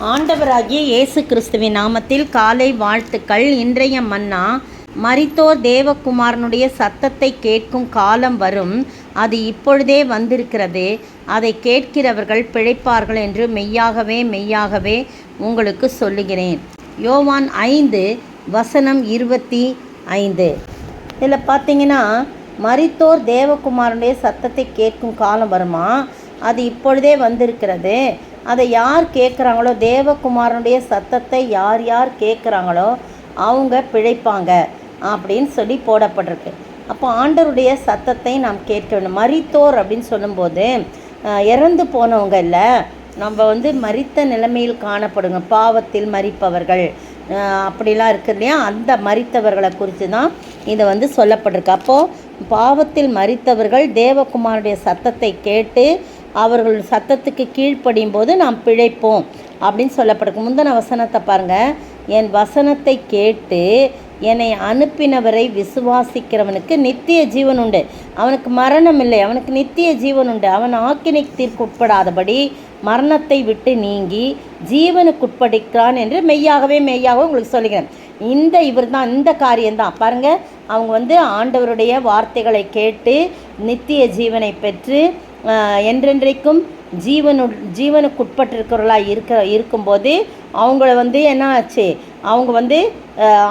ஆண்டவராகிய இயேசு கிறிஸ்துவின் நாமத்தில் காலை வாழ்த்துக்கள். இன்றைய மன்னா, மரித்தோர் தேவகுமாரனுடைய சத்தத்தை கேட்கும் காலம் வரும், அது இப்பொழுதே வந்திருக்கிறது, அதை கேட்கிறவர்கள் பிழைப்பார்கள் என்று மெய்யாகவே மெய்யாகவே உங்களுக்கு சொல்லுகிறேன். யோவான் 5:25. இதில் பார்த்தீங்கன்னா, மரித்தோர் தேவகுமாரனுடைய சத்தத்தை கேட்கும் காலம் வருமா, அது இப்பொழுதே வந்திருக்கிறது, அதை யார் கேட்குறாங்களோ, தேவகுமாரனுடைய சத்தத்தை யார் யார் கேட்குறாங்களோ அவங்க பிழைப்பாங்க அப்படின்னு சொல்லி போடப்பட்டிருக்கு. அப்போ ஆண்டவருடைய சத்தத்தை நாம் கேட்க வேண்டும். மரித்தோர் அப்படின்னு சொல்லும்போது இறந்து போனவங்க இல்லை, நம்ம மரித்த நிலைமையில் காணப்படுங்க, பாவத்தில் மரிப்பவர்கள் அப்படிலாம் இருக்குது இல்லையா, அந்த மரித்தவர்களை குறித்து தான் இதை சொல்லப்பட்டிருக்கு. அப்போது பாவத்தில் மரித்தவர்கள் தேவகுமாரனுடைய சத்தத்தை கேட்டு அவர்கள் சத்தத்துக்கு கீழ்ப்படியும் போது நாம் பிழைப்போம் அப்படின்னு சொல்லப்பட்டிருக்கு. முந்தின வசனத்தை பாருங்கள். என் வசனத்தை கேட்டு என்னை அனுப்பினவரை விசுவாசிக்கிறவனுக்கு நித்திய ஜீவன் உண்டு, அவனுக்கு மரணம் இல்லை, அவனுக்கு நித்திய ஜீவன் உண்டு, அவன் ஆக்கினைக்கு உட்படாதபடி மரணத்தை விட்டு நீங்கி ஜீவனுக்குட்படுகிறான் என்று மெய்யாகவே மெய்யாகவே உங்களுக்கு சொல்லுகிறேன். இவர் தான் இந்த காரியம்தான் பாருங்கள். அவங்க ஆண்டவருடைய வார்த்தைகளை கேட்டு நித்திய ஜீவனை பெற்று என்றென்றைக்கும் ஜீவனுக்குட்பட்டிருக்கிறவர்களாக இருக்கும்போது அவங்கள என்ன ஆச்சு, அவங்க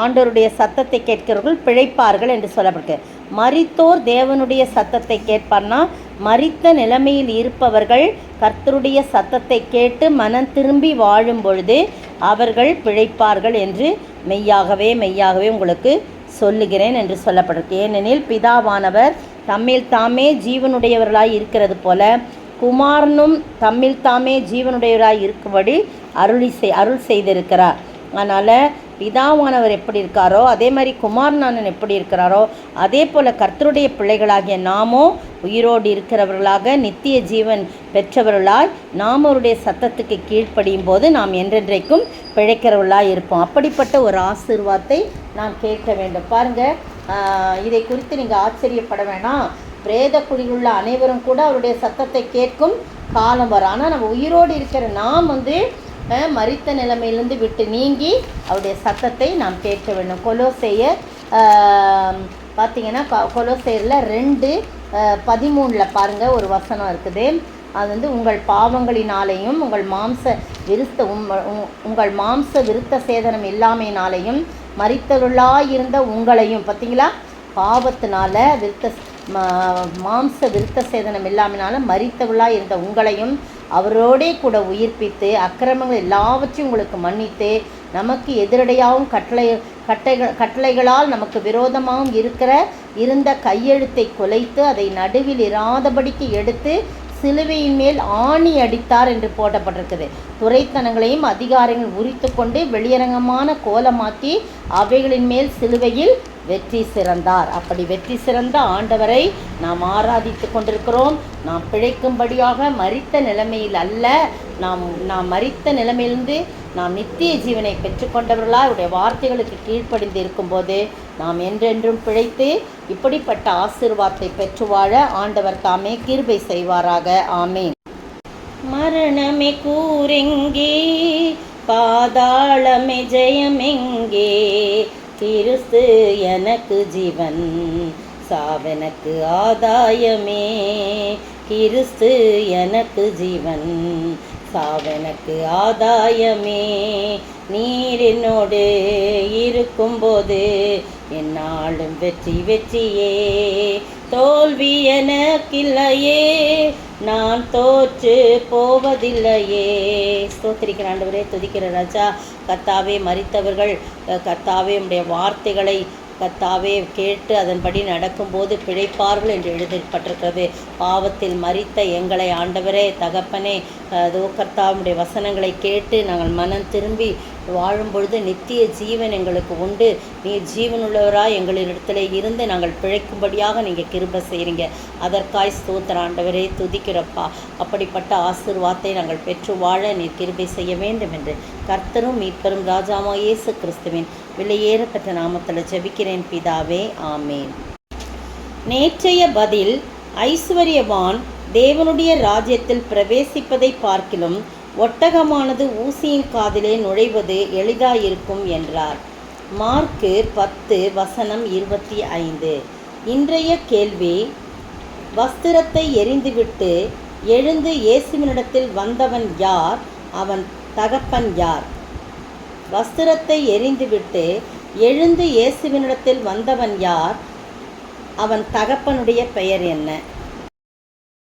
ஆண்டவருடைய சத்தத்தை கேட்கிறவர்கள் பிழைப்பார்கள் என்று சொல்லப்பட்டிருக்கு. மரித்தோர் தேவனுடைய சத்தத்தை கேட்பார்னா, மரித்த நிலைமையில் இருப்பவர்கள் கர்த்தருடைய சத்தத்தை கேட்டு மனம் திரும்பி வாழும் பொழுது அவர்கள் பிழைப்பார்கள் என்று மெய்யாகவே மெய்யாகவே உங்களுக்கு சொல்லுகிறேன் என்று சொல்லப்பட்டிருக்கு. ஏனெனில் பிதாவானவர் தம்மில் தாமே ஜீவனுடையவர்களாய் இருக்கிறது போல குமாரனும் தம்மில் தாமே ஜீவனுடையவராய் இருக்கும்படி அருள் செய்திருக்கிறார். அதனால் பிதாவானவர் எப்படி இருக்காரோ அதே மாதிரி குமாரனானன் எப்படி இருக்கிறாரோ அதே போல் கர்த்தருடைய பிள்ளைகளாகிய நாமோ உயிரோடு இருக்கிறவர்களாக நித்திய ஜீவன் பெற்றவர்களாய் நாம் அவருடைய சத்தத்துக்கு கீழ்ப்படியும் போது நாம் என்றென்றைக்கும் பிழைக்கிறவர்களாக இருப்போம். அப்படிப்பட்ட ஒரு ஆசீர்வாதத்தை நாம் கேட்க வேண்டும். பாருங்கள், இதை குறித்து நீங்கள் ஆச்சரியப்பட வேணாம். பிரேத குழியுள்ள அனைவரும் கூட அவருடைய சத்தத்தை கேட்கும் காலம் வரும். ஆனால் நம்ம உயிரோடு இருக்கிற நாம் மரித்த நிலைமையிலிருந்து விட்டு நீங்கி அவருடைய சத்தத்தை நாம் கேட்க வேண்டும். கொலோசேயர் பார்த்திங்கன்னா, கொலோசேயரில் 2:13 பாருங்கள் ஒரு வசனம் இருக்குது. அது உங்கள் பாவங்களினாலேயும் உங்கள் மாம்ச விருத்த சேதனம் இல்லாமையினாலேயும் மரித்தவர்களாயிருந்த உங்களையும், பார்த்தீங்களா, பாவத்தினால மாம்ச விருத்த சேதனம் இல்லாமனால மரித்தவர்களாக இருந்த உங்களையும் அவரோடே கூட உயிர்ப்பித்து அக்கிரமங்கள் எல்லாவற்றையும் உங்களுக்கு மன்னித்து நமக்கு எதிரடையாகவும் கட்டளைகளால் நமக்கு விரோதமாகவும் இருந்த கையெழுத்தை குலைத்து அதை நடுவில் இராதபடிக்கு எடுத்து சிலுவையின் மேல் ஆணி அடித்தார் என்று போடப்பட்டிருக்குது. துரைத்தனங்களையும் அதிகாரங்கள் உரித்து கொண்டு வெளியரங்கமான கோலமாக்கி அவைகளின் மேல் சிலுவையில் வெற்றி சிறந்தார். அப்படி வெற்றி சிறந்த ஆண்டவரை நாம் ஆராதித்து கொண்டிருக்கிறோம். நாம் பிழைக்கும்படியாக மரித்த நிலைமையில் அல்ல, நாம் மரித்த நிலைமையிலிருந்து நாம் நித்திய ஜீவனை பெற்றுக்கொண்டவர்களாக அவருடைய வார்த்தைகளுக்கு கீழ்ப்படிந்து இருக்கும்போது நாம் என்றென்றும் பிழைத்து இப்படிப்பட்ட ஆசீர்வாதத்தை பெற்று வாழ ஆண்டவர் தாமே கிருபை செய்வாராக. ஆமேன். மரணமே கூரெங்கே, பாதாளமே ஜெயமெங்கே, கிறிஸ்து எனக்கு ஜீவன், சாவெனக்கு ஆதாயமே, கிறிஸ்து எனக்கு ஜீவன், சாவெனக்கு ஆதாயமே, நீர் என்னோடு இருக்கும்போது என்னாலும் வெற்றி வெற்றியே, தோல்வி எனக்கில்லையே, நான் தோற்று போவதில்லையே. ஸ்தோத்திரிக்கிற ஆண்டவரே, துதிக்கிற ராஜா, கர்த்தாவே, மரித்தவர்கள் கர்த்தாவே உம்முடைய வார்த்தைகளை கர்த்தாவே கேட்டு அதன்படி நடக்கும்போது பிழைப்பார்கள் என்று எழுதப்பட்டிருக்கிறது. பாவத்தில் மரித்த எங்களை ஆண்டவரே, தகப்பனே, அதோ கர்த்தாவுடைய வசனங்களை கேட்டு நாங்கள் மனம் திரும்பி வாழும் பொழுது நித்திய ஜீவன் எங்களுக்கு உண்டு. நீர் ஜீவனுள்ளவராக எங்களிடத்துல இருந்து நாங்கள் பிழைக்கும்படியாக நீங்கள் கிருபை செய்கிறீங்க. அதற்காய் ஸ்தோத்திர ஆண்டவரே, துதிக்கிறப்பா. அப்படிப்பட்ட ஆசீர்வாதத்தை நாங்கள் பெற்று வாழ நீர் கிருபை செய்ய வேண்டும் என்று கர்த்தரும் மீட்பரும் ராஜாமா இயேசு கிறிஸ்துவின் விலையேறப்பட்ட நாமத்தில் ஜெபிக்கிறேன் பிதாவே, ஆமேன். நேற்றைய பதில், ஐஸ்வர்யவான் தேவனுடைய ராஜ்யத்தில் பிரவேசிப்பதை பார்க்கிலும் ஒட்டகமானது ஊசியின் காதிலே நுழைவது எளிதாயிருக்கும் என்றார். மார்க்கு 10:25. இன்றைய கேள்வி: வஸ்திரத்தை எறிந்துவிட்டு எழுந்து இயேசுவினிடத்தில் வந்தவன் யார்? அவன் தகப்பன் யார்? வஸ்திரத்தை எறிந்துவிட்டு எழுந்து இயேசுவினிடத்தில் வந்தவன் யார்? அவன் தகப்பனுடைய பெயர் என்ன?